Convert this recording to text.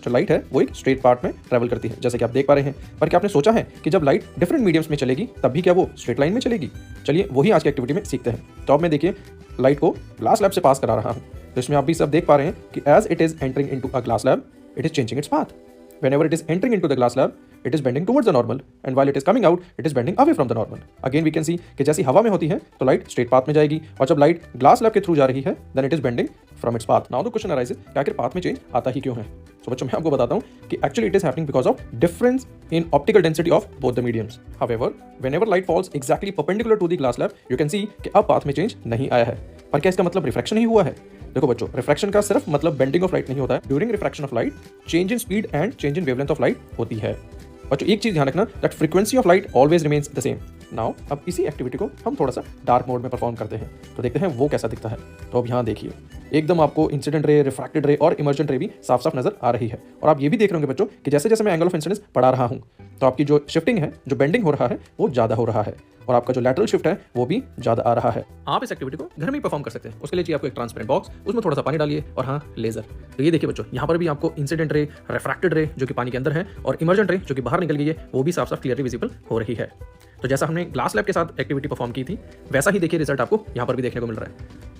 जो लाइट है वो एक स्ट्रेट पाथ में ट्रैवल करती है, जैसे कि आप देख पा रहे हैं। पर क्या आपने सोचा है कि जब लाइट डिफरेंट मीडियम्स में चलेगी तब भी क्या वो स्ट्रेट लाइन में चलेगी? चलिए वही आज की एक्टिविटी में सीखते हैं। तो अब मैं देखिए लाइट को ग्लास स्लैब से पास करा रहा हूँ, तो इसमें आप भी सब देख पा रहे हैं कि as it is entering into a glass slab, it is changing its path. Whenever it is entering into the glass slab, it is bending towards the normal, and while it is coming out, it is bending away from the normal. Again we can see कि जैसी हवा में होती है तो light straight path में जाएगी, और जब लाइट ग्लास स्लैब के थ्रू जा रही है then it is bending from its path. Now the question arises कि आखिर पाथ में चेंज आता ही क्यों है? तो बच्चों मैं आपको बताता हूँ कि actually it is happening because of difference in optical density of both the mediums. However, whenever light falls exactly perpendicular to the glass slab, you can see कि अब पाथ में चेंज नहीं आया है। पर क्या इसका मतलब रिफ्रैक्शन ही हुआ है? देखो बच्चों, रिफ्रैक्शन का सिर्फ मतलब बेंडिंग ऑफ लाइट नहीं होता है। During refraction of light change in speed and change in wavelength of light होती है। बच्चों एक चीज ध्यान रखना, that frequency of light always remains the same. Now अब इसी एक्टिविटी को हम थोड़ा सा डार्क मोड में परफॉर्म करते हैं, तो देखते हैं वो कैसा दिखता है। तो अब यहाँ देखिए एकदम आपको इंसिडेंट रे, रिफ्रैक्टेड रे और इमर्जेंट रे भी साफ साफ नजर आ रही है। और आप ये भी देख रहे होंगे बच्चों कि जैसे जैसे मैं एंगल ऑफ इंसिडेंस बढ़ा रहा हूँ तो आपकी जो शिफ्टिंग है, जो बेंडिंग हो रहा है वो ज्यादा हो रहा है, और आपका जो लैटरल शिफ्ट है वो भी ज्यादा आ रहा है। आप इस एक्टिविटी को घर में ही परफॉर्म कर सकते हैं। उसके लिए चाहिए आपको एक ट्रांसपेरेंट बॉक्स, उसमें थोड़ा सा पानी डालिए और हाँ लेजर। तो ये देखिए बच्चों, यहाँ पर भी आपको इंसिडेंट रे, रिफ्रैक्टेड रे जो कि पानी के अंदर है, और इमर्जेंट रे जो कि बाहर निकल गई है, वो भी साफ साफ क्लियरली विजिबल हो रही है। तो जैसा हमने ग्लास लैब के साथ एक्टिविटी परफॉर्म की थी वैसा ही देखिए रिजल्ट आपको यहाँ पर भी देखने को मिल रहा है।